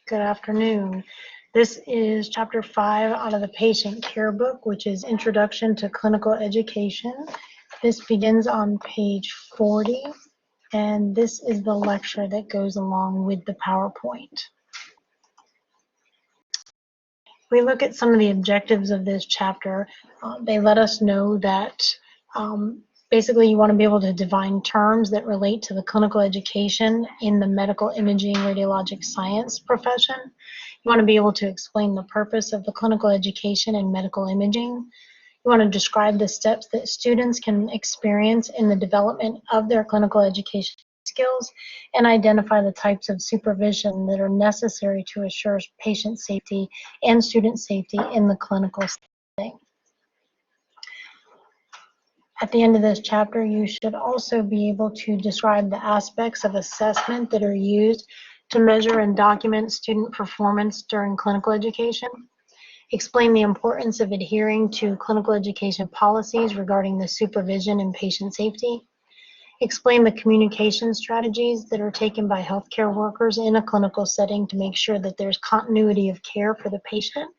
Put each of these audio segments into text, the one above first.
Good afternoon. This is chapter 5 out of the patient care book, which is Introduction to Clinical Education. This begins on page 40, and this is the lecture that goes along with the PowerPoint. We look at some of the objectives of this chapter. They let us know that basically you want to be able to define terms that relate to the clinical education in the medical imaging radiologic science profession. You want to be able to explain the purpose of the clinical education in medical imaging. You want to describe the steps that students can experience in the development of their clinical education skills and identify the types of supervision that are necessary to assure patient safety and student safety in the clinical setting. At the end of this chapter, you should also be able to describe the aspects of assessment that are used to measure and document student performance during clinical education. Explain the importance of adhering to clinical education policies regarding the supervision and patient safety. Explain the communication strategies that are taken by healthcare workers in a clinical setting to make sure that there's continuity of care for the patient.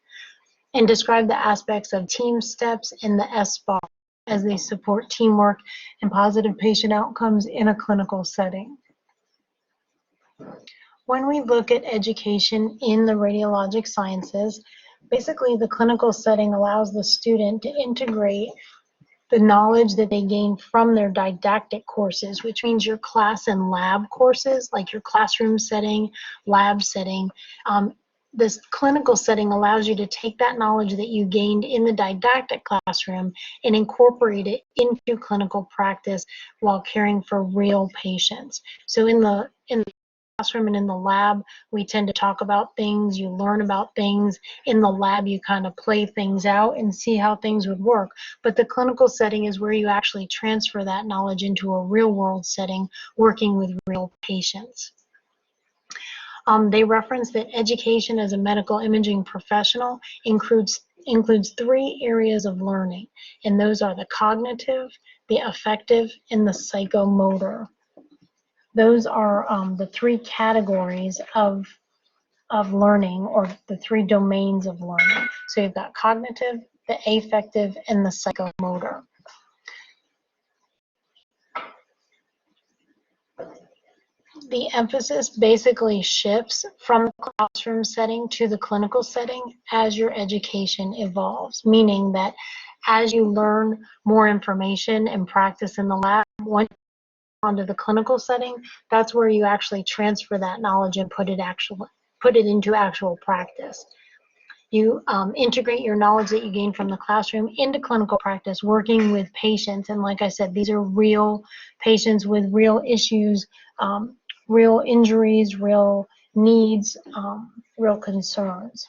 And describe the aspects of team steps and the SBAR as they support teamwork and positive patient outcomes in a clinical setting. When we look at education in the radiologic sciences, basically the clinical setting allows the student to integrate the knowledge that they gain from their didactic courses, which means your class and lab courses, like your classroom setting, lab setting. This clinical setting allows you to take that knowledge that you gained in the didactic classroom and incorporate it into clinical practice while caring for real patients. So in the classroom and in the lab, we tend to talk about things, you learn about things. In the lab, you kind of play things out and see how things would work. But the clinical setting is where you actually transfer that knowledge into a real world setting, working with real patients. They reference that education as a medical imaging professional includes 3 areas of learning, and those are the cognitive, the affective, and the psychomotor. Those are the 3 categories of learning, or the 3 domains of learning. So you've got cognitive, the affective, and the psychomotor. The emphasis basically shifts from the classroom setting to the clinical setting as your education evolves, meaning that as you learn more information and practice in the lab, once onto the clinical setting, that's where you actually transfer that knowledge and put it into actual practice. You integrate your knowledge that you gain from the classroom into clinical practice, working with patients. And like I said, these are real patients with real issues, real injuries, real needs, real concerns.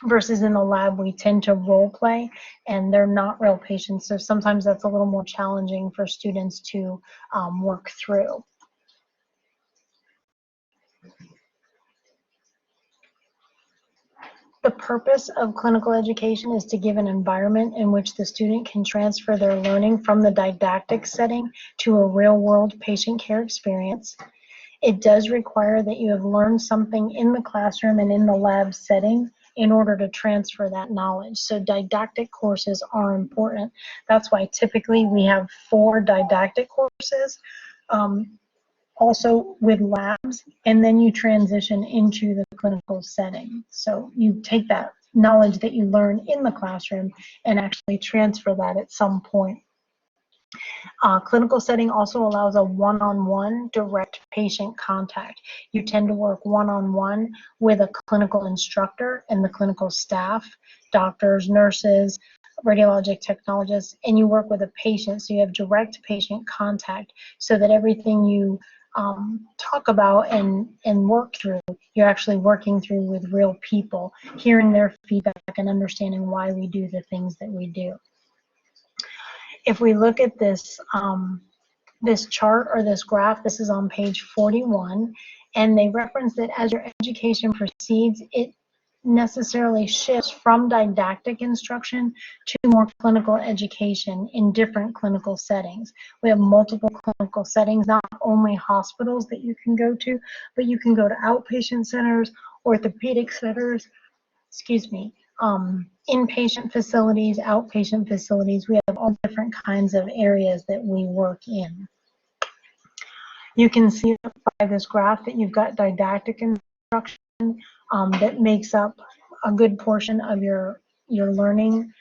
Versus in the lab, we tend to role play, and they're not real patients. So sometimes that's a little more challenging for students to work through. The purpose of clinical education is to give an environment in which the student can transfer their learning from the didactic setting to a real-world patient care experience. It does require that you have learned something in the classroom and in the lab setting in order to transfer that knowledge. So didactic courses are important. That's why typically we have 4 didactic courses, also with labs, and then you transition into the clinical setting. So you take that knowledge that you learn in the classroom and actually transfer that at some point. Clinical setting also allows a one-on-one direct patient contact. You tend to work one-on-one with a clinical instructor and the clinical staff, doctors, nurses, radiologic technologists, and you work with a patient, so you have direct patient contact so that everything you talk about and work through, you're actually working through with real people, hearing their feedback and understanding why we do the things that we do. If we look at this, this chart or this graph, this is on page 41, and they reference that as your education proceeds, it necessarily shifts from didactic instruction to more clinical education in different clinical settings. We have multiple clinical settings, not only hospitals that you can go to, but you can go to outpatient centers, orthopedic centers, excuse me, inpatient facilities, outpatient facilities. We have all different kinds of areas that we work in. You can see by this graph that you've got didactic instruction that makes up a good portion of your learning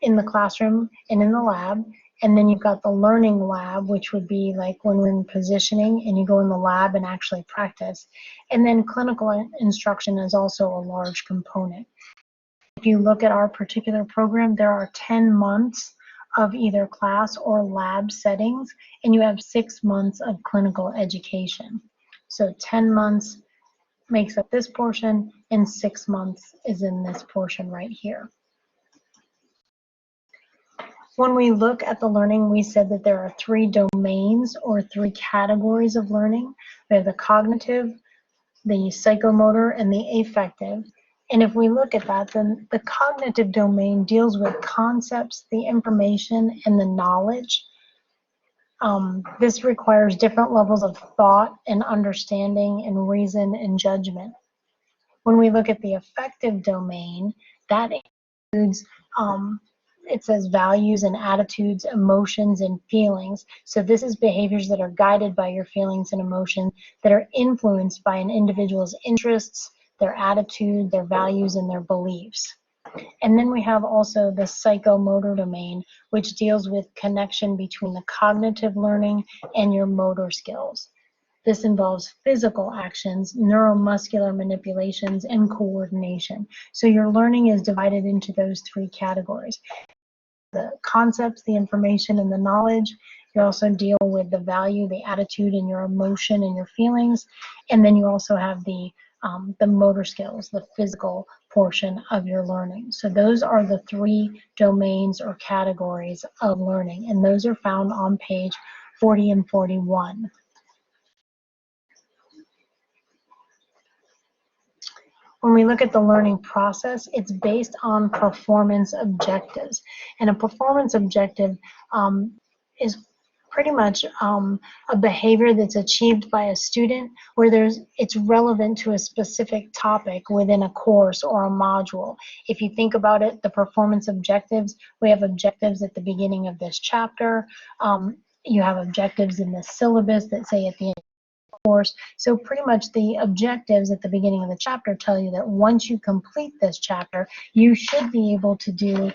in the classroom and in the lab. And then you've got the learning lab, which would be like when we're in positioning and you go in the lab and actually practice. And then clinical instruction is also a large component. If you look at our particular program, there are 10 months of either class or lab settings, and you have 6 months of clinical education. So 10 months makes up this portion, and 6 months is in this portion right here. When we look at the learning, we said that there are 3 domains or 3 categories of learning. We have the cognitive, the psychomotor, and the affective. And if we look at that, then the cognitive domain deals with concepts, the information, and the knowledge. This requires different levels of thought and understanding and reason and judgment. When we look at the affective domain, that includes, it says values and attitudes, emotions and feelings. So this is behaviors that are guided by your feelings and emotions that are influenced by an individual's interests, their attitude, their values, and their beliefs. And then we have also the psychomotor domain, which deals with connection between the cognitive learning and your motor skills. This involves physical actions, neuromuscular manipulations, and coordination. So your learning is divided into those 3 categories. The concepts, the information, and the knowledge. You also deal with the value, the attitude, and your emotion and your feelings. And then you also have the motor skills, the physical portion of your learning. So those are the 3 domains or categories of learning, and those are found on page 40 and 41. When we look at the learning process, it's based on performance objectives. And a performance objective is pretty much a behavior that's achieved by a student where it's relevant to a specific topic within a course or a module. If you think about it, the performance objectives, we have objectives at the beginning of this chapter. You have objectives in the syllabus that say at the end of the course. So pretty much the objectives at the beginning of the chapter tell you that once you complete this chapter, you should be able to do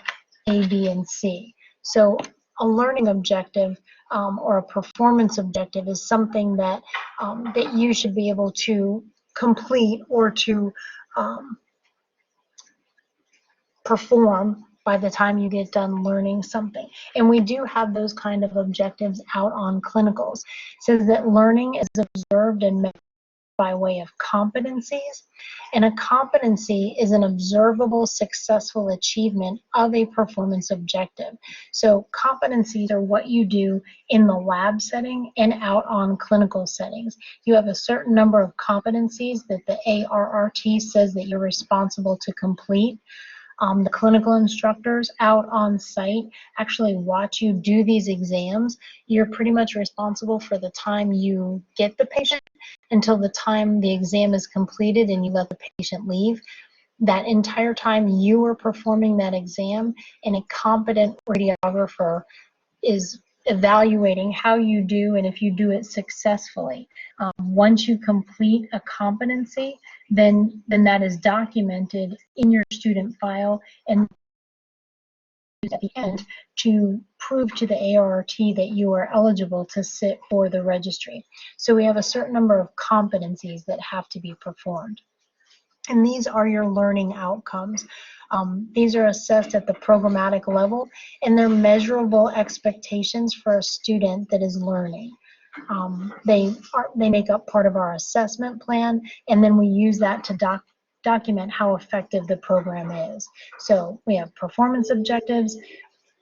A, B, and C. So a learning objective or a performance objective is something that that you should be able to complete or to perform by the time you get done learning something. And we do have those kind of objectives out on clinicals. It says that learning is observed and measured by way of competencies, and a competency is an observable successful achievement of a performance objective. So competencies are what you do in the lab setting and out on clinical settings. You have a certain number of competencies that the ARRT says that you're responsible to complete. The clinical instructors out on site actually watch you do these exams. You're pretty much responsible for the time you get the patient until the time the exam is completed and you let the patient leave. That entire time you are performing that exam, and a competent radiographer is evaluating how you do and if you do it successfully. Once you complete a competency, then that is documented in your student file and at the end to prove to the ARRT that you are eligible to sit for the registry. So we have a certain number of competencies that have to be performed. And these are your learning outcomes. These are assessed at the programmatic level, and they're measurable expectations for a student that is learning. They make up part of our assessment plan, and then we use that to document how effective the program is. So we have performance objectives.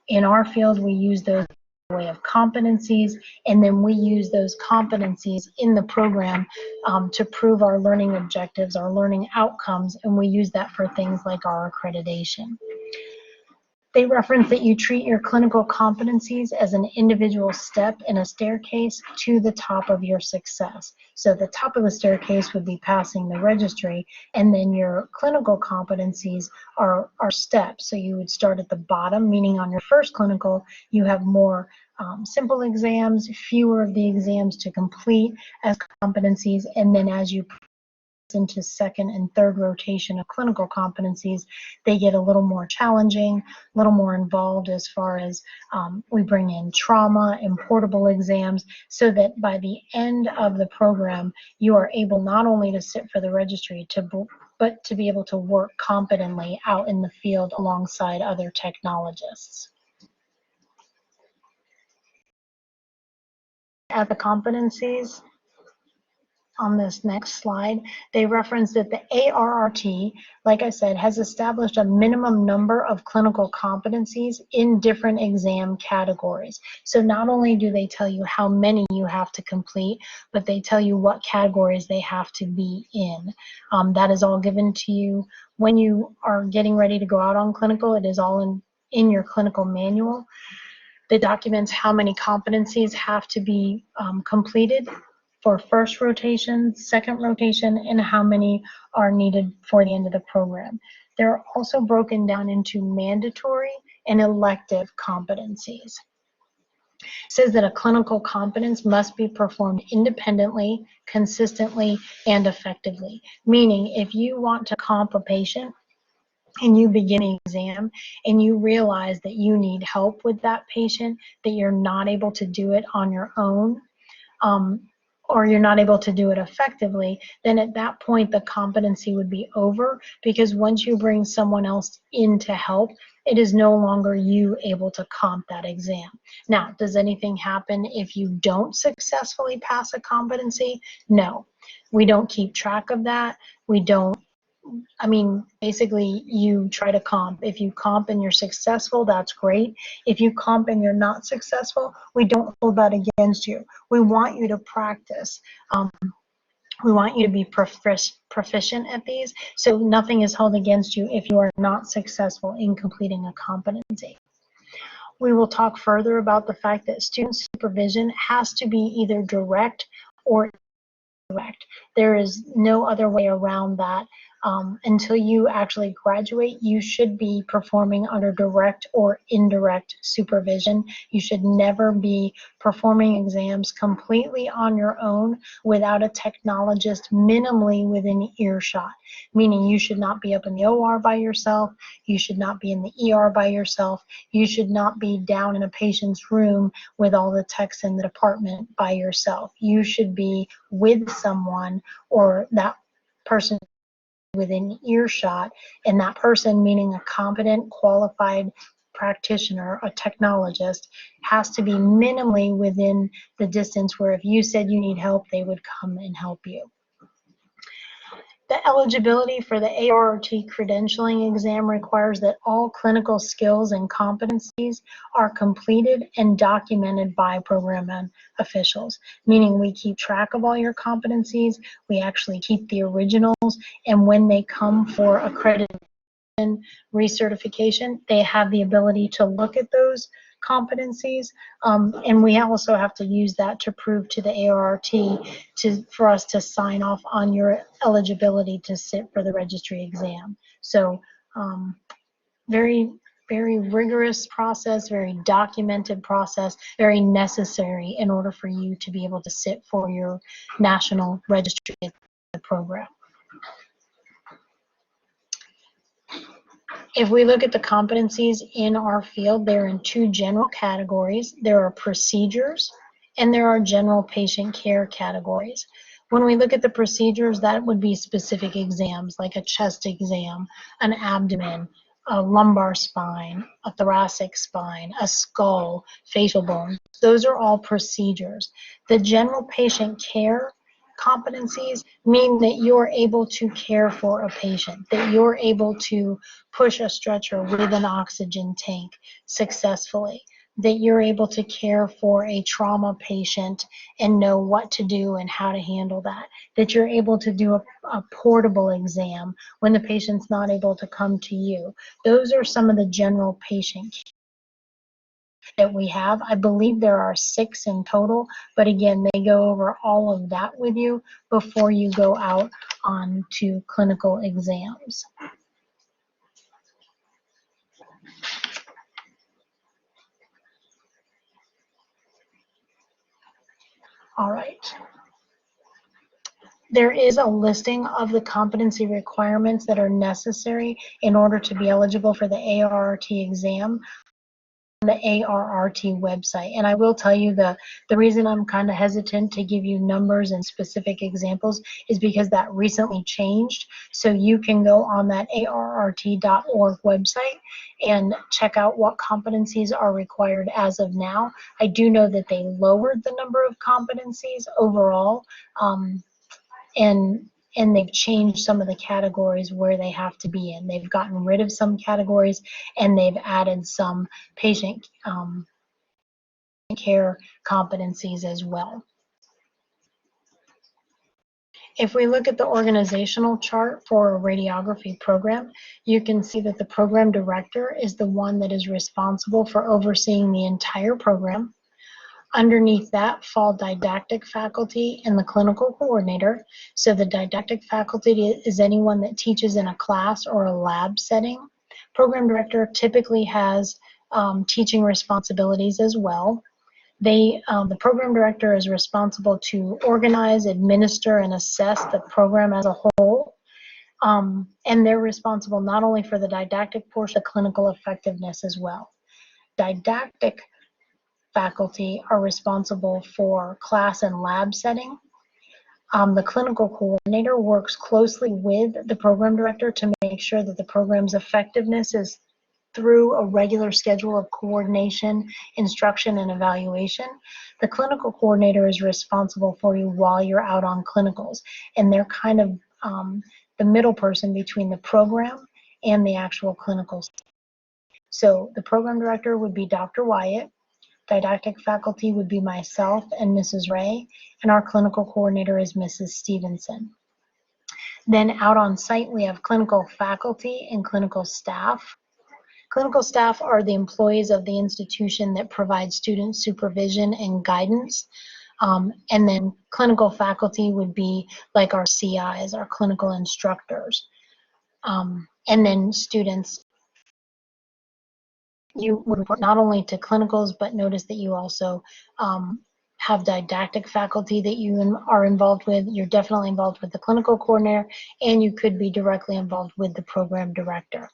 In our field, we use those way of competencies, and then we use those competencies in the program to prove our learning objectives, our learning outcomes, and we use that for things like our accreditation. They reference that you treat your clinical competencies as an individual step in a staircase to the top of your success. So the top of the staircase would be passing the registry, and then your clinical competencies are steps. So you would start at the bottom, meaning on your first clinical, you have more simple exams, fewer of the exams to complete as competencies, and then as you into second and third rotation of clinical competencies, they get a little more challenging, a little more involved as far as we bring in trauma and portable exams, so that by the end of the program, you are able not only to sit for the registry, but to be able to work competently out in the field alongside other technologists. At the competencies, on this next slide, they reference that the ARRT, like I said, has established a minimum number of clinical competencies in different exam categories. So not only do they tell you how many you have to complete, but they tell you what categories they have to be in. That is all given to you when you are getting ready to go out on clinical. It is all in your clinical manual that documents how many competencies have to be completed for first rotation, second rotation, and how many are needed for the end of the program. They're also broken down into mandatory and elective competencies. It says that a clinical competence must be performed independently, consistently, and effectively. Meaning, if you want to comp a patient and you begin an exam and you realize that you need help with that patient, that you're not able to do it on your own, or you're not able to do it effectively, then at that point the competency would be over, because once you bring someone else in to help, it is no longer you able to comp that exam. Now, does anything happen if you don't successfully pass a competency? No. We don't keep track of that. We don't. I mean, basically, you try to comp. If you comp and you're successful, that's great. If you comp and you're not successful, we don't hold that against you. We want you to practice. We want you to be proficient at these, so nothing is held against you if you are not successful in completing a competency. We will talk further about the fact that student supervision has to be either direct or indirect. There is no other way around that. Until you actually graduate, you should be performing under direct or indirect supervision. You should never be performing exams completely on your own without a technologist minimally within earshot, meaning you should not be up in the OR by yourself, you should not be in the ER by yourself, you should not be down in a patient's room with all the techs in the department by yourself. You should be with someone, or that person within earshot, and that person, meaning a competent, qualified practitioner, a technologist, has to be minimally within the distance where if you said you need help, they would come and help you. The eligibility for the ARRT credentialing exam requires that all clinical skills and competencies are completed and documented by program officials, meaning we keep track of all your competencies, we actually keep the originals, and when they come for accreditation, recertification, they have the ability to look at those competencies, and we also have to use that to prove to the ARRT for us to sign off on your eligibility to sit for the registry exam. So very, very rigorous process, very documented process, very necessary in order for you to be able to sit for your national registry program. If we look at the competencies in our field, they're in two general categories. There are procedures and there are general patient care categories. When we look at the procedures, that would be specific exams like a chest exam, an abdomen, a lumbar spine, a thoracic spine, a skull, facial bones. Those are all procedures. The general patient care competencies mean that you're able to care for a patient, that you're able to push a stretcher with an oxygen tank successfully. that you're able to care for a trauma patient and know what to do and how to handle that, that you're able to do a portable exam when the patient's not able to come to you. Those are some of the general patient that we have. I believe there are 6 in total, but again, they go over all of that with you before you go out on to clinical exams. All right. There is a listing of the competency requirements that are necessary in order to be eligible for the ARRT exam on the ARRT website. And I will tell you the reason I'm kind of hesitant to give you numbers and specific examples is because that recently changed. So you can go on that arrt.org website and check out what competencies are required as of now. I do know that they lowered the number of competencies overall. And they've changed some of the categories where they have to be in. They've gotten rid of some categories and they've added some patient care competencies as well. If we look at the organizational chart for a radiography program, you can see that the program director is the one that is responsible for overseeing the entire program. Underneath that fall didactic faculty and the clinical coordinator. So the didactic faculty is anyone that teaches in a class or a lab setting. Program director typically has teaching responsibilities as well. The program director is responsible to organize, administer, and assess the program as a whole. And they're responsible not only for the didactic portion, of clinical effectiveness as well. Didactic faculty are responsible for class and lab setting. The clinical coordinator works closely with the program director to make sure that the program's effectiveness is through a regular schedule of coordination, instruction, and evaluation. The clinical coordinator is responsible for you while you're out on clinicals, and they're kind of the middle person between the program and the actual clinicals. So the program director would be Dr. Wyatt. Didactic faculty would be myself and Mrs. Ray, and our clinical coordinator is Mrs. Stevenson. Then out on site, we have clinical faculty and clinical staff. Clinical staff are the employees of the institution that provide student supervision and guidance. And then clinical faculty would be like our CIs, our clinical instructors. And then students, you would report not only to clinicals, but notice that you also have didactic faculty that you are involved with. You're definitely involved with the clinical coordinator, and you could be directly involved with the program director,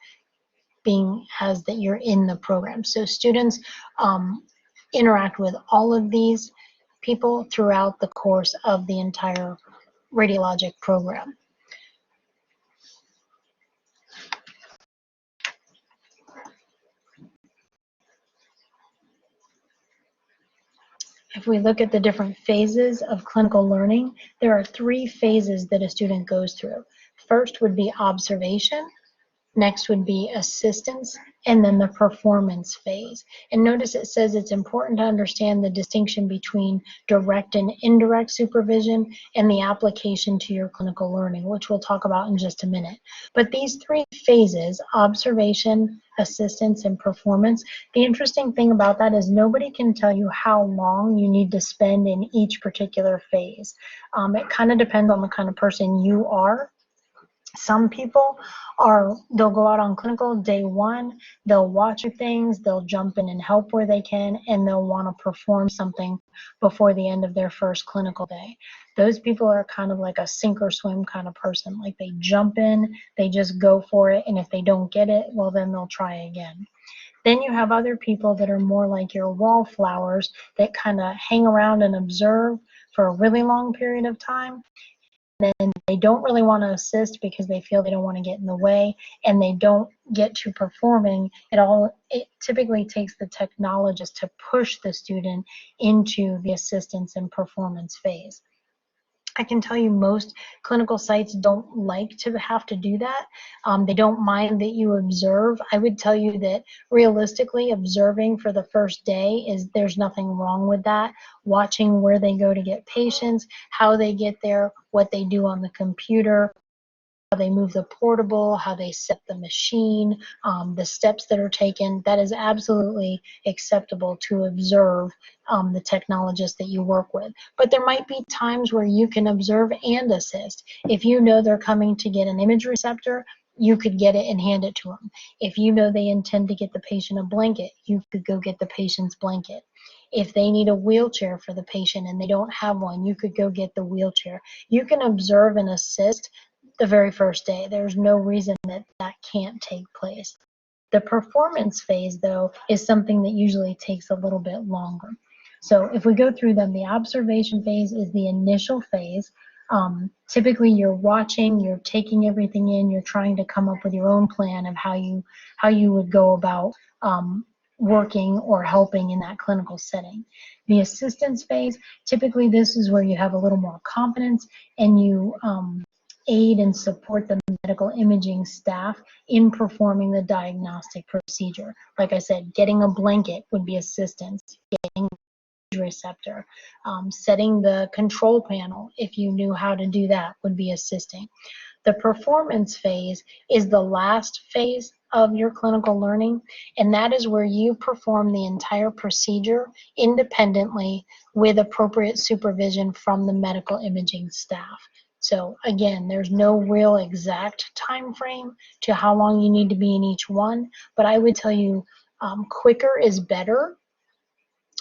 being as that you're in the program. So students interact with all of these people throughout the course of the entire radiologic program. If we look at the different phases of clinical learning, there are 3 phases that a student goes through. First would be observation, next would be assistance, and then the performance phase. And notice it says it's important to understand the distinction between direct and indirect supervision and the application to your clinical learning, which we'll talk about in just a minute. But these 3 phases, observation, assistance, and performance, the interesting thing about that is nobody can tell you how long you need to spend in each particular phase. It kind of depends on the kind of person you are. Some people they'll go out on clinical day 1, they'll watch things, they'll jump in and help where they can, and they'll want to perform something before the end of their first clinical day. Those people are kind of like a sink or swim kind of person. Like they jump in, they just go for it, and if they don't get it, well, then they'll try again. Then you have other people that are more like your wallflowers that kind of hang around and observe for a really long period of time. Then they don't really want to assist because they feel they don't want to get in the way, and they don't get to performing at all. It typically takes the technologist to push the student into the assistance and performance phase. I can tell you most clinical sites don't like to have to do that. They don't mind that you observe. I would tell you that realistically, observing for the first day there's nothing wrong with that. Watching where they go to get patients, how they get there, what they do on the computer, how they move the portable, how they set the machine, the steps that are taken, that is absolutely acceptable to observe the technologist that you work with. But there might be times where you can observe and assist. If you know they're coming to get an image receptor, you could get it and hand it to them. If you know they intend to get the patient a blanket, you could go get the patient's blanket. If they need a wheelchair for the patient and they don't have one, you could go get the wheelchair. You can observe and assist the very first day. There's no reason that that can't take place. The performance phase, though, is something that usually takes a little bit longer. So if we go through them, the observation phase is the initial phase. Typically, you're watching, you're taking everything in, you're trying to come up with your own plan of how you would go about working or helping in that clinical setting. The assistance phase, typically this is where you have a little more confidence and you aid and support the medical imaging staff in performing the diagnostic procedure. Like I said, getting a blanket would be assistance, getting a receptor, setting the control panel, if you knew how to do that, would be assisting. The performance phase is the last phase of your clinical learning, and that is where you perform the entire procedure independently with appropriate supervision from the medical imaging staff. So again, there's no real exact time frame to how long you need to be in each one, but I would tell you quicker is better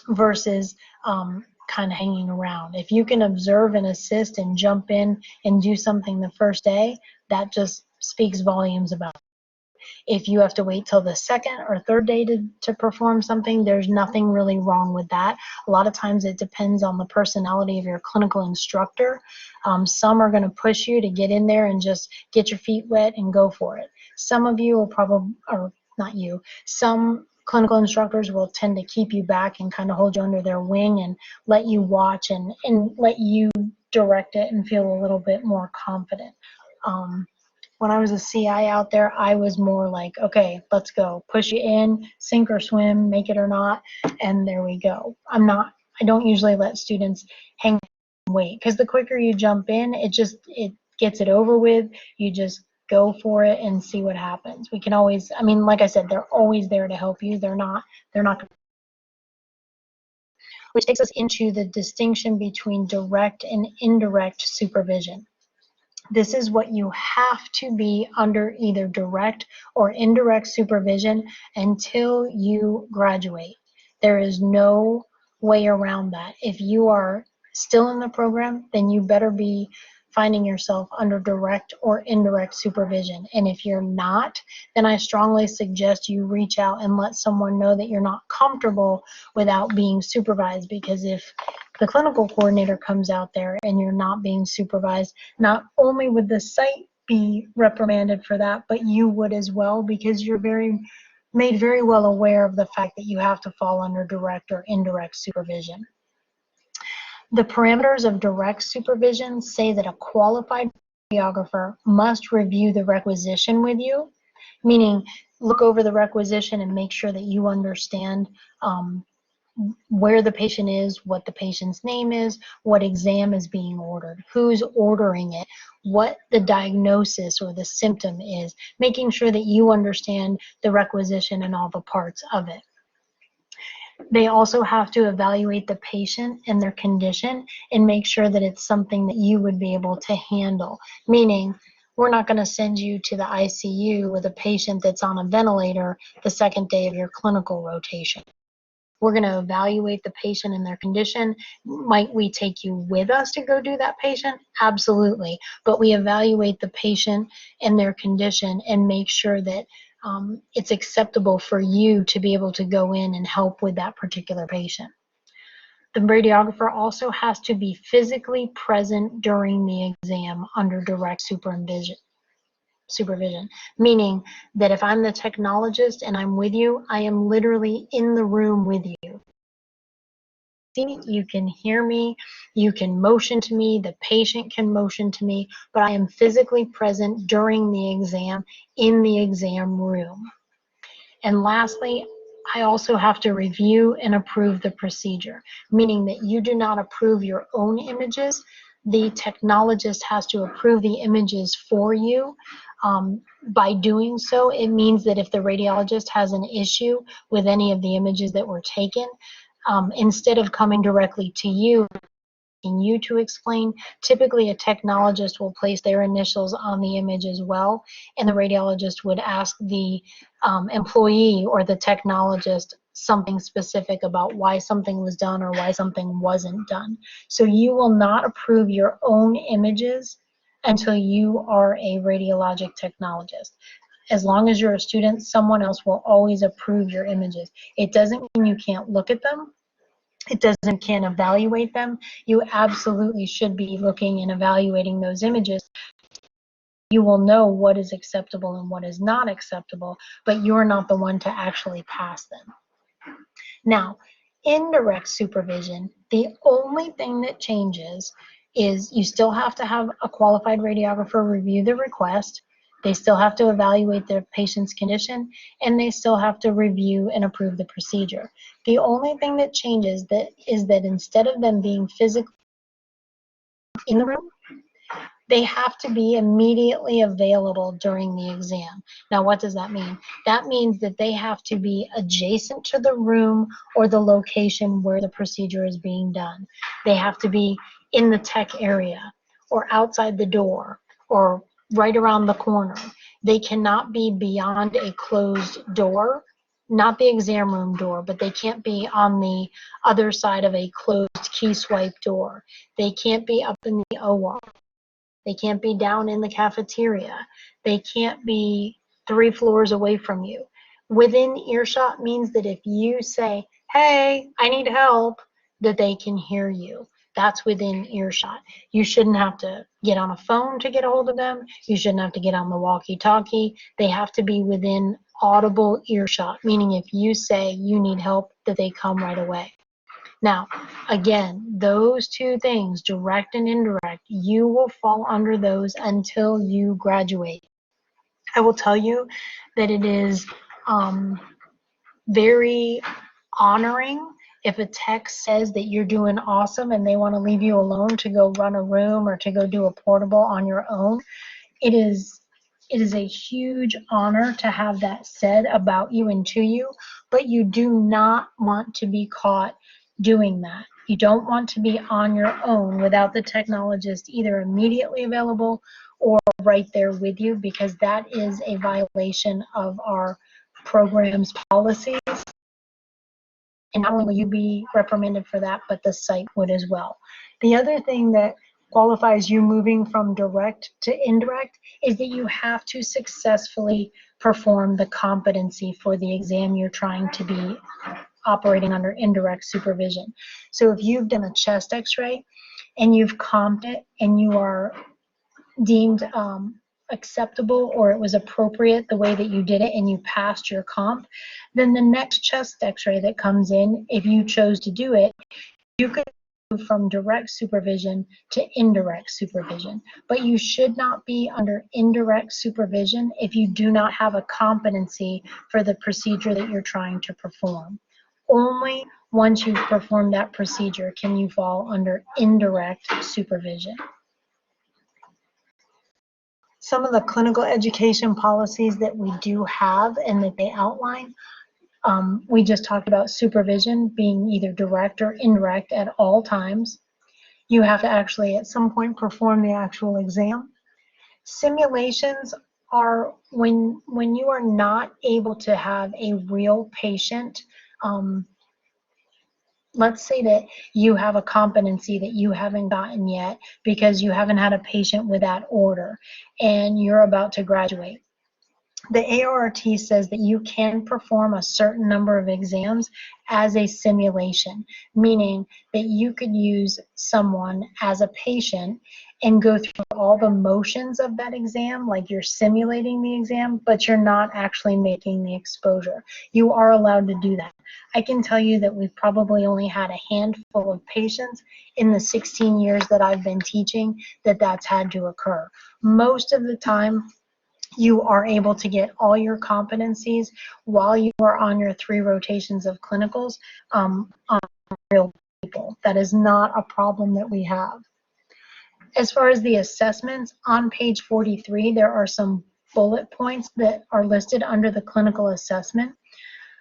versus kind of hanging around. If you can observe and assist and jump in and do something the first day, that just speaks volumes about it. If you have to wait till the second or third day to perform something, there's nothing really wrong with that. A lot of times it depends on the personality of your clinical instructor. Some are going to push you to get in there and just get your feet wet and go for it. Some of you will probably, or not you, some clinical instructors will tend to keep you back and kind of hold you under their wing and let you watch and let you direct it and feel a little bit more confident. When I was a CI out there, I was more like, okay, let's go. Push you in, sink or swim, make it or not, and there we go. I don't usually let students hang and wait, because the quicker you jump in, it gets it over with. You just go for it and see what happens. We can always, I mean, like I said, they're always there to help you. They're not, which takes us into the distinction between direct and indirect supervision. This is what you have to be under either direct or indirect supervision until you graduate. There is no way around that. If you are still in the program, then you better be finding yourself under direct or indirect supervision. And if you're not, then I strongly suggest you reach out and let someone know that you're not comfortable without being supervised, because if the clinical coordinator comes out there and you're not being supervised, not only would the site be reprimanded for that, but you would as well, because you're made very well aware of the fact that you have to fall under direct or indirect supervision. The parameters of direct supervision say that a qualified radiographer must review the requisition with you, meaning look over the requisition and make sure that you understand where the patient is, what the patient's name is, what exam is being ordered, who's ordering it, what the diagnosis or the symptom is, making sure that you understand the requisition and all the parts of it. They also have to evaluate the patient and their condition and make sure that it's something that you would be able to handle, meaning we're not going to send you to the ICU with a patient that's on a ventilator the second day of your clinical rotation. We're going to evaluate the patient and their condition. Might we take you with us to go do that patient? Absolutely. But we evaluate the patient and their condition and make sure that it's acceptable for you to be able to go in and help with that particular patient. The radiographer also has to be physically present during the exam under direct supervision, meaning that if I'm the technologist and I'm with you, I am literally in the room with you. see me, you can hear me, you can motion to me, the patient can motion to me, but I am physically present during the exam in the exam room. And lastly, I also have to review and approve the procedure, meaning that you do not approve your own images. The technologist has to approve the images for you. By doing so, it means that if the radiologist has an issue with any of the images that were taken, instead of coming directly to you to explain, typically a technologist will place their initials on the image as well, and the radiologist would ask the employee or the technologist something specific about why something was done or why something wasn't done. So you will not approve your own images until you are a radiologic technologist. As long as you're a student, someone else will always approve your images. It doesn't mean you can't look at them. It doesn't can't evaluate them. You absolutely should be looking and evaluating those images. You will know what is acceptable and what is not acceptable, but you're not the one to actually pass them. Now, indirect supervision, the only thing that changes is you still have to have a qualified radiographer review the request. They still have to evaluate their patient's condition, and they still have to review and approve the procedure. The only thing that changes is that instead of them being physically in the room, they have to be immediately available during the exam. Now, what does that mean? That means that they have to be adjacent to the room or the location where the procedure is being done. They have to be in the tech area or outside the door or right around the corner. They cannot be beyond a closed door, not the exam room door, but they can't be on the other side of a closed key swipe door. They can't be up in the OR. They can't be down in the cafeteria. They can't be 3 floors away from you. Within earshot means that if you say, hey, I need help, that they can hear you. That's within earshot. You shouldn't have to get on a phone to get a hold of them. You shouldn't have to get on the walkie-talkie. They have to be within audible earshot, meaning if you say you need help, that they come right away. Now, again, those two things, direct and indirect, you will fall under those until you graduate. I will tell you that it is very honoring if a tech says that you're doing awesome and they want to leave you alone to go run a room or to go do a portable on your own. It is a huge honor to have that said about you and to you, but you do not want to be caught doing that. You don't want to be on your own without the technologist either immediately available or right there with you, because that is a violation of our program's policies. And not only will you be reprimanded for that, but the site would as well. The other thing that qualifies you moving from direct to indirect is that you have to successfully perform the competency for the exam you're trying to be operating under indirect supervision. So if you've done a chest x-ray and you've comped it and you are deemed acceptable or it was appropriate the way that you did it and you passed your comp, then the next chest x-ray that comes in, if you chose to do it, you could move from direct supervision to indirect supervision. But you should not be under indirect supervision if you do not have a competency for the procedure that you're trying to perform. Only once you've performed that procedure can you fall under indirect supervision. Some of the clinical education policies that we do have and that they outline, we just talked about supervision being either direct or indirect at all times. You have to actually at some point perform the actual exam. Simulations are when you are not able to have a real patient. Let's say that you have a competency that you haven't gotten yet because you haven't had a patient with that order and you're about to graduate. The ARRT says that you can perform a certain number of exams as a simulation, meaning that you could use someone as a patient and go through all the motions of that exam, like you're simulating the exam, but you're not actually making the exposure. You are allowed to do that. I can tell you that we've probably only had a handful of patients in the 16 years that I've been teaching that that's had to occur. Most of the time, you are able to get all your competencies while you are on your 3 rotations of clinicals on real people. That is not a problem that we have. As far as the assessments, on page 43, there are some bullet points that are listed under the clinical assessment.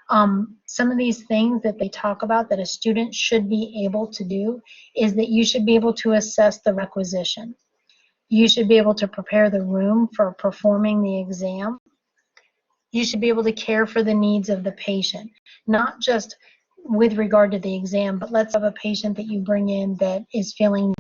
Some of these things that they talk about that a student should be able to do is that you should be able to assess the requisition. You should be able to prepare the room for performing the exam. You should be able to care for the needs of the patient, not just with regard to the exam, but let's have a patient that you bring in that is feeling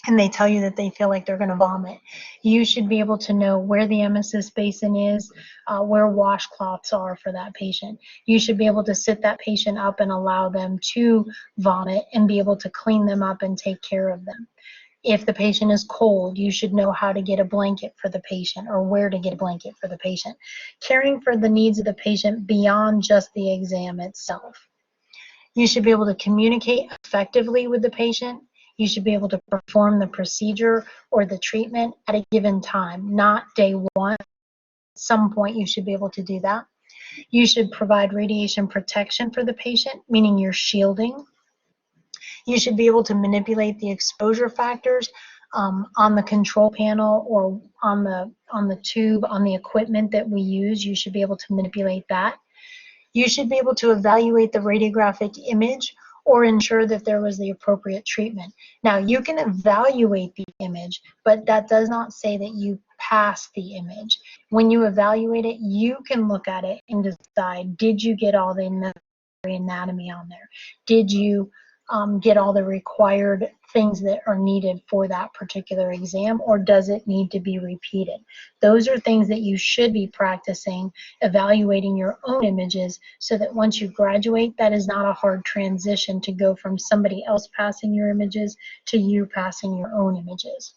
and they tell you that they feel like they're going to vomit. You should be able to know where the emesis basin is, where washcloths are for that patient. You should be able to sit that patient up and allow them to vomit and be able to clean them up and take care of them. If the patient is cold, you should know how to get a blanket for the patient or where to get a blanket for the patient. Caring for the needs of the patient beyond just the exam itself. You should be able to communicate effectively with the patient. You should be able to perform the procedure or the treatment at a given time, not day one. At some point, you should be able to do that. You should provide radiation protection for the patient, meaning you're shielding. You should be able to manipulate the exposure factors on the control panel or on the tube, on the equipment that we use. You should be able to manipulate that. You should be able to evaluate the radiographic image or ensure that there was the appropriate treatment. Now, you can evaluate the image, but that does not say that you pass the image. When you evaluate it, you can look at it and decide, did you get all the necessary anatomy on there? Did you get all the required things that are needed for that particular exam, or does it need to be repeated? Those are things that you should be practicing, evaluating your own images, so that once you graduate, that is not a hard transition to go from somebody else passing your images to you passing your own images.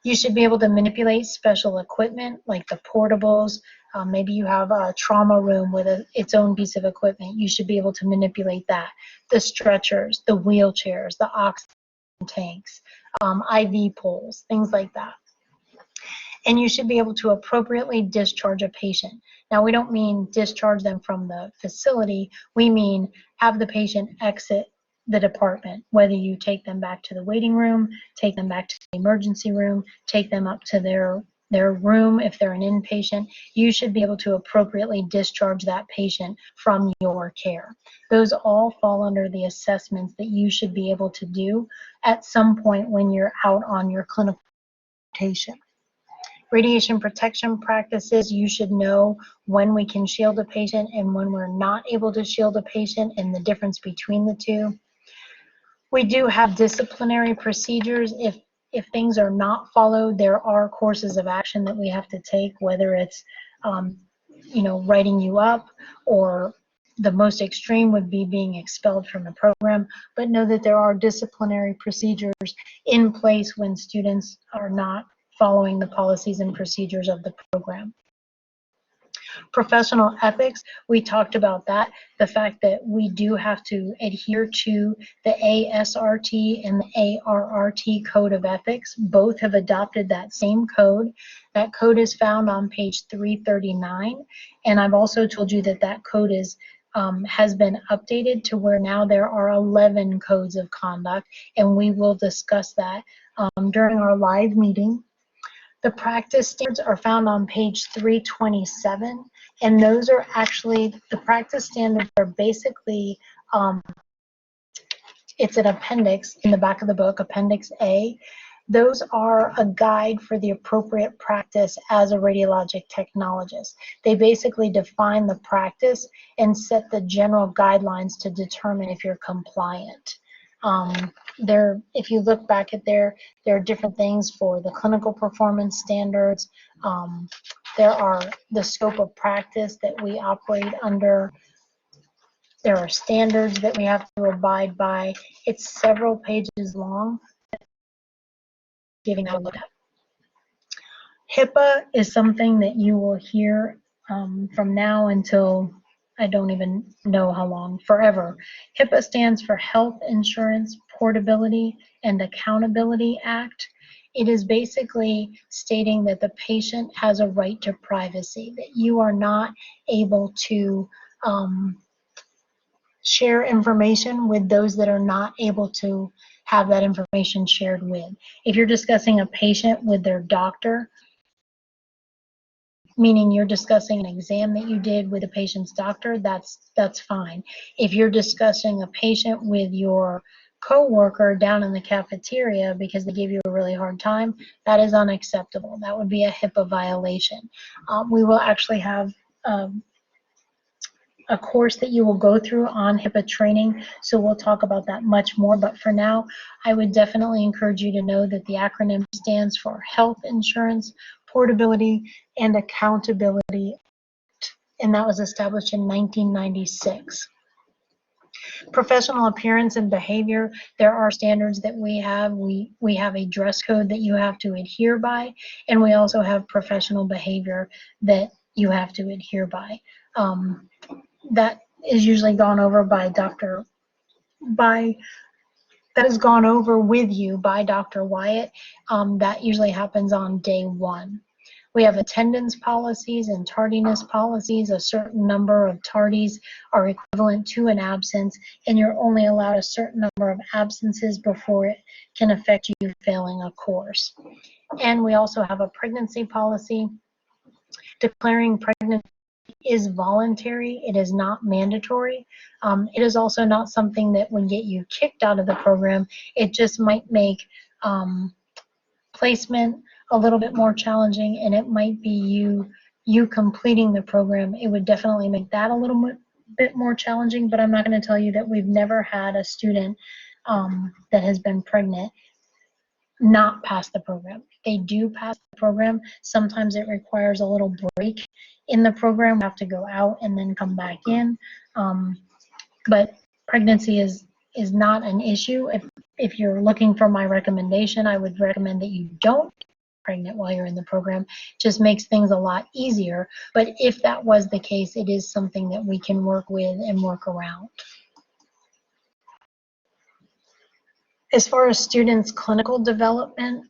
You should be able to manipulate special equipment like the portables. Maybe you have a trauma room with its own piece of equipment. You should be able to manipulate that. The stretchers, the wheelchairs, the oxygen tanks, IV poles, things like that. And you should be able to appropriately discharge a patient. Now, we don't mean discharge them from the facility. We mean have the patient exit the department, whether you take them back to the waiting room, take them back to the emergency room, take them up to their room if they're an inpatient. You should be able to appropriately discharge that patient from your care. Those all fall under the assessments that you should be able to do at some point when you're out on your clinical rotation. Radiation protection practices, you should know when we can shield a patient and when we're not able to shield a patient and the difference between the two. We do have disciplinary procedures. If things are not followed, there are courses of action that we have to take, whether it's writing you up, or the most extreme would be being expelled from the program. But know that there are disciplinary procedures in place when students are not following the policies and procedures of the program. Professional ethics, we talked about that, the fact that we do have to adhere to the ASRT and the ARRT code of ethics. Both have adopted that same code. That code is found on page 339, and I've also told you that that code has been updated to where now there are 11 codes of conduct, and we will discuss that during our live meeting. The practice standards are found on page 327, and those are actually, the practice standards are basically, it's an appendix in the back of the book, Appendix A. Those are a guide for the appropriate practice as a radiologic technologist. They basically define the practice and set the general guidelines to determine if you're compliant. if you look back at there are different things for the clinical performance standards. There are the scope of practice that we operate under. There are standards that we have to abide by. It's several pages long, giving that a look at. HIPAA is something that you will hear from now until I don't even know how long, forever. HIPAA stands for Health Insurance Portability and Accountability Act. It is basically stating that the patient has a right to privacy, that you are not able to share information with those that are not able to have that information shared with. If you're discussing a patient with their doctor, meaning you're discussing an exam that you did with a patient's doctor, that's fine. If you're discussing a patient with your coworker down in the cafeteria because they gave you a really hard time, that is unacceptable. That would be a HIPAA violation. We will actually have a course that you will go through on HIPAA training, so we'll talk about that much more. But for now, I would definitely encourage you to know that the acronym stands for Health Insurance Portability and Accountability, and that was established in 1996. Professional appearance and behavior, there are standards that we have. We have a dress code that you have to adhere by, and we also have professional behavior that you have to adhere by. That is usually gone over by that is gone over with you by Dr. Wyatt. That usually happens on day one. We have attendance policies and tardiness policies. A certain number of tardies are equivalent to an absence, and you're only allowed a certain number of absences before it can affect you failing a course. And we also have a pregnancy policy. Declaring pregnancy is voluntary. It is not mandatory. It is also not something that would get you kicked out of the program. It just might make placement a little bit more challenging, and it might be you completing the program. It would definitely make that a little bit more challenging, but I'm not going to tell you that we've never had a student that has been pregnant not pass the program. They do pass the program. Sometimes it requires a little break in the program. We have to go out and then come back in. But pregnancy is not an issue. If you're looking for my recommendation, I would recommend that you don't get pregnant while you're in the program. It just makes things a lot easier. But if that was the case, it is something that we can work with and work around. As far as students' clinical development,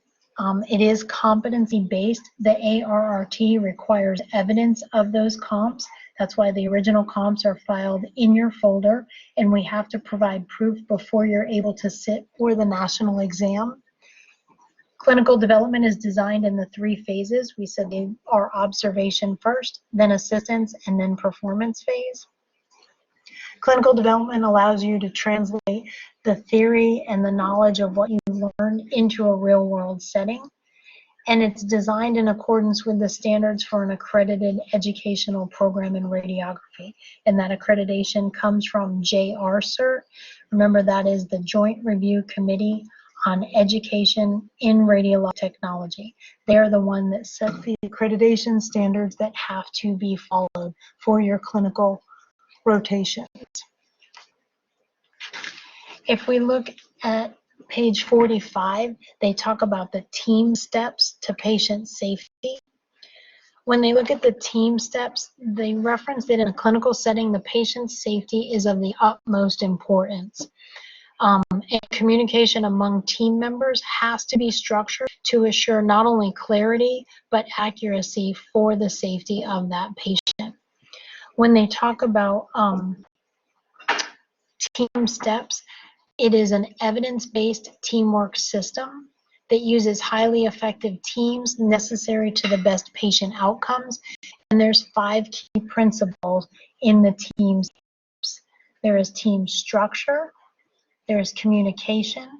it is competency-based. The ARRT requires evidence of those comps. That's why the original comps are filed in your folder, and we have to provide proof before you're able to sit for the national exam. Clinical development is designed in the 3 phases. We said they are observation first, then assistance, and then performance phase. Clinical development allows you to translate the theory and the knowledge of what you learned into a real-world setting, and it's designed in accordance with the standards for an accredited educational program in radiography, and that accreditation comes from JRCERT. Remember, that is the Joint Review Committee on Education in Radiologic Technology. They're the one that set the accreditation standards that have to be followed for your clinical rotations. If we look at page 45, they talk about the team steps to patient safety. When they look at the team steps, they reference that in a clinical setting, the patient's safety is of the utmost importance. And communication among team members has to be structured to assure not only clarity, but accuracy for the safety of that patient. When they talk about team steps, it is an evidence-based teamwork system that uses highly effective teams necessary to the best patient outcomes. And there's 5 key principles in the team steps. There is team structure, there is communication,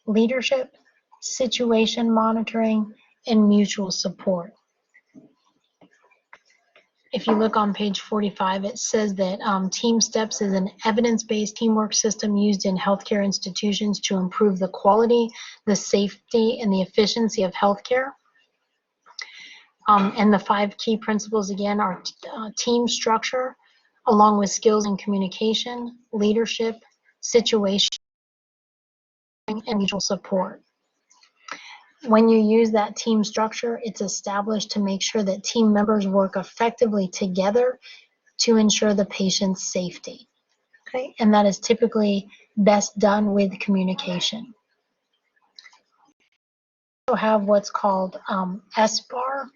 leadership, situation monitoring, and mutual support. if you look on page 45, it says that TeamSteps is an evidence-based teamwork system used in healthcare institutions to improve the quality, the safety, and the efficiency of healthcare. And the 5 key principles, again, are team structure, along with skills in communication, leadership, situation, and mutual support. When you use that team structure, it's established to make sure that team members work effectively together to ensure the patient's safety. Okay, and that is typically best done with communication. We also have what's called SBAR.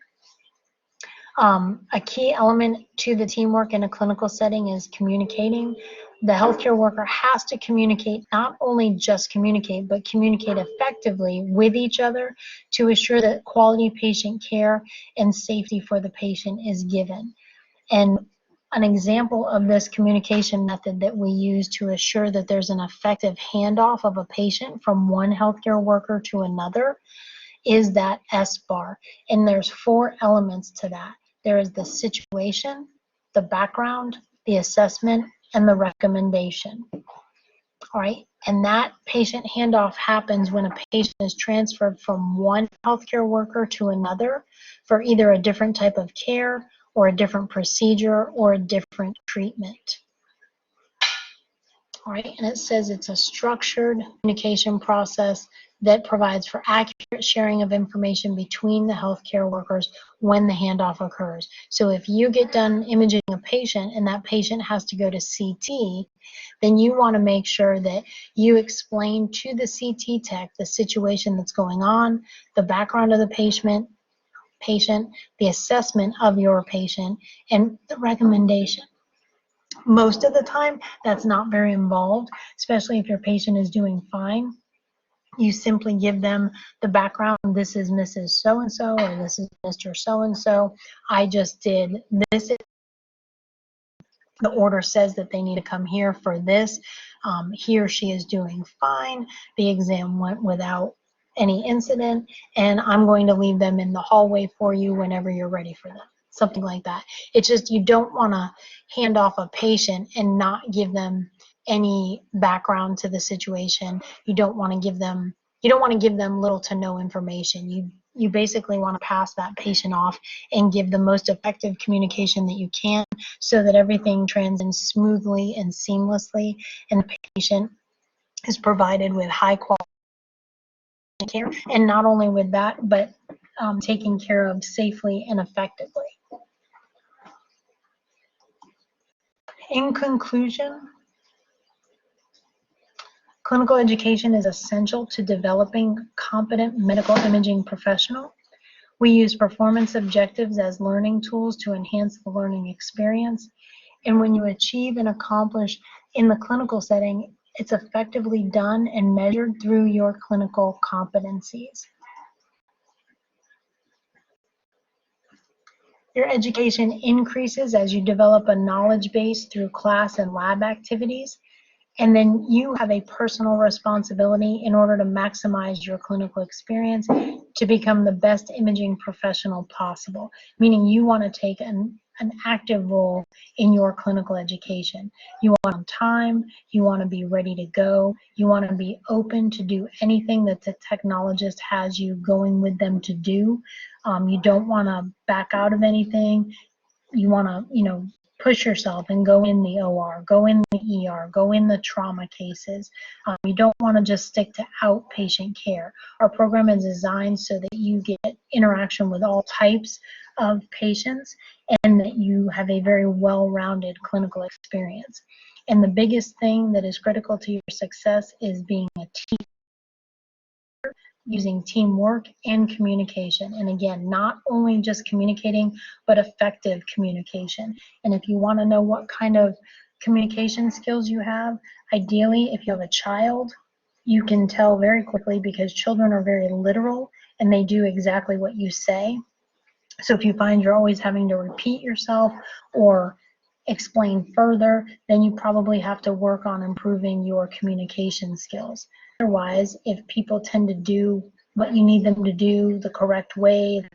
A key element to the teamwork in a clinical setting is communicating. The healthcare worker has to communicate, not only just communicate, but communicate effectively with each other to assure that quality patient care and safety for the patient is given. And an example of this communication method that we use to assure that there's an effective handoff of a patient from one healthcare worker to another is that SBAR. And there's 4 elements to that. There is the situation, the background, the assessment, and the recommendation. All right, and that patient handoff happens when a patient is transferred from one healthcare worker to another for either a different type of care or a different procedure or a different treatment. All right, and it says it's a structured communication process that provides for accurate sharing of information between the healthcare workers when the handoff occurs. So if you get done imaging a patient and that patient has to go to CT, then you want to make sure that you explain to the CT tech the situation that's going on, the background of the patient, the assessment of your patient, and the recommendation. Most of the time, that's not very involved, especially if your patient is doing fine. You simply give them the background. This is Mrs. So-and-so, or this is Mr. So-and-so. I just did this. The order says that they need to come here for this. He or she is doing fine. The exam went without any incident, and I'm going to leave them in the hallway for you whenever you're ready for them. Something like that. It's just you don't want to hand off a patient and not give them any background to the situation. You don't want to give them little to no information. You basically want to pass that patient off and give the most effective communication that you can so that everything transcends smoothly and seamlessly, and the patient is provided with high quality care, and not only with that, but taken care of safely and effectively. In conclusion, clinical education is essential to developing competent medical imaging professional. We use performance objectives as learning tools to enhance the learning experience. And when you achieve and accomplish in the clinical setting, it's effectively done and measured through your clinical competencies. Your education increases as you develop a knowledge base through class and lab activities. And then you have a personal responsibility in order to maximize your clinical experience to become the best imaging professional possible, meaning you want to take an active role in your clinical education. You want on time, you want to be ready to go, you want to be open to do anything that the technologist has you going with them to do. You don't want to back out of anything. You want to, push yourself and go in the OR, go in the ER, go in the trauma cases. You don't want to just stick to outpatient care. Our program is designed so that you get interaction with all types of patients and that you have a very well-rounded clinical experience. And the biggest thing that is critical to your success is being a team, using teamwork and communication. And again, not only just communicating, but effective communication. And if you want to know what kind of communication skills you have, ideally, if you have a child, you can tell very quickly because children are very literal and they do exactly what you say. So if you find you're always having to repeat yourself or explain further, then you probably have to work on improving your communication skills. Otherwise, if people tend to do what you need them to do the correct way,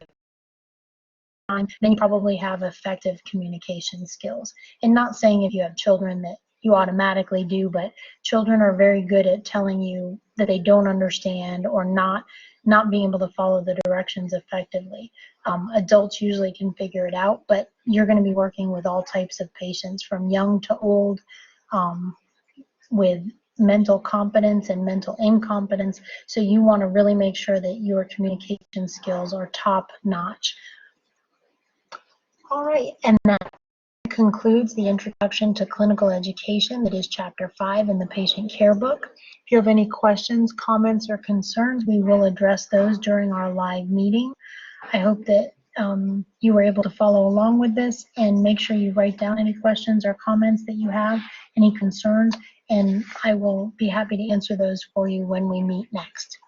time, then you probably have effective communication skills. And not saying if you have children that you automatically do, but children are very good at telling you that they don't understand or not being able to follow the directions effectively. Adults usually can figure it out, but you're going to be working with all types of patients from young to old, with mental competence and mental incompetence. So you want to really make sure that your communication skills are top notch. All right, and that concludes the introduction to clinical education. That is chapter 5 in the patient care book. If you have any questions, comments, or concerns, we will address those during our live meeting. I hope that you were able to follow along with this, and make sure you write down any questions or comments that you have, any concerns, and I will be happy to answer those for you when we meet next.